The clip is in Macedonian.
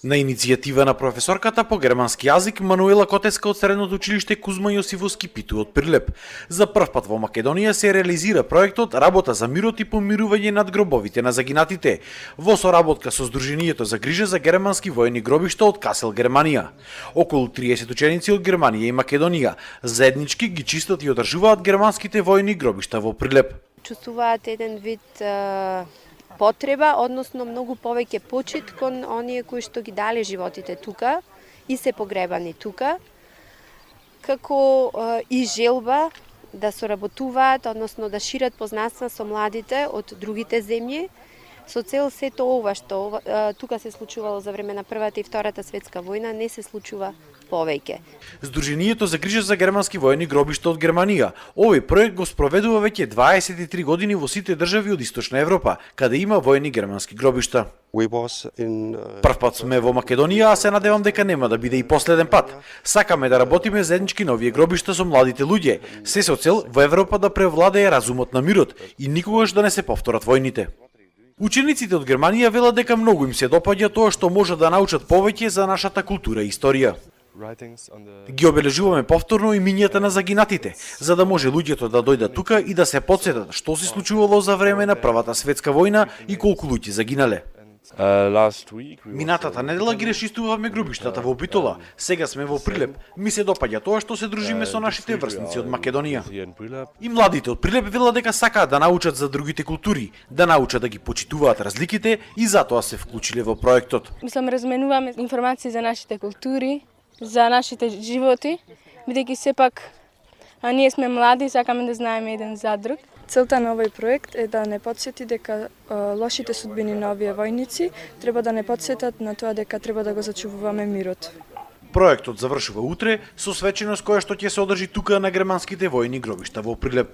На иницијатива на професорката по германски јазик Мануела Котеска од Средното училиште Кузма Јосиф Скипиту од Прилеп. За прв пат во Македонија се реализира проектот Работа за мирот и помирување над гробовите на загинатите, во соработка со Сдруженијето за грижа за германски воени гробишта од Касел, Германија. Околу 30 ученици од Германија и Македонија заеднички ги чистат и одржуваат германските воени гробишта во Прилеп. Чувствуваат еден вид потреба, односно многу повеќе почит кон оние кои што ги дале животите тука и се погребани тука, како и желба да соработуваат, односно да шират познанства со младите од другите земји, со цел сето ова што тука се случувало за време на Првата и Втората светска војна не се случува повеќе. Сдруженијето за грижа за германски воени гробишта од Германија. Овој проект го спроведува веќе 23 години во сите држави од Источна Европа, каде има воени германски гробишта. Прв пат сме во Македонија, а се надевам дека нема да биде и последен пат. Сакаме да работиме заеднички на овие гробишта со младите луѓе, се со цел во Европа да превладее разумот на мирот и никогаш да не се повторат војните. Учениците од Германија велат дека многу им се допаѓа тоа што може да научат повеќе за нашата култура и историја. Ги обележуваме повторно имињата на загинатите, за да може луѓето да дојдат тука и да се потсетат што се случувало за време на Првата светска војна и колку луѓе загинале. Минатата недела ги речистувавме гробиштата во Битола, сега сме во Прилеп. Ми се допаѓа тоа што се дружиме со нашите врсници од Македонија. И младите од Прилеп велат дека сакаат да научат за другите култури, да научат да ги почитуваат разликите и затоа се вклучиле во проектот. Мислам, разменуваме информации за нашите култури, за нашите животи, бидејќи сепак ние сме млади и сакаме да знаеме еден за друг. Целта на овој проект е да не потсети дека лошите судбини на овие војници треба да не потсетат на тоа дека треба да го зачувуваме мирот. Проектот завршува утре со свеченост која што ќе се одржи тука на германските војни гробишта во Прилеп.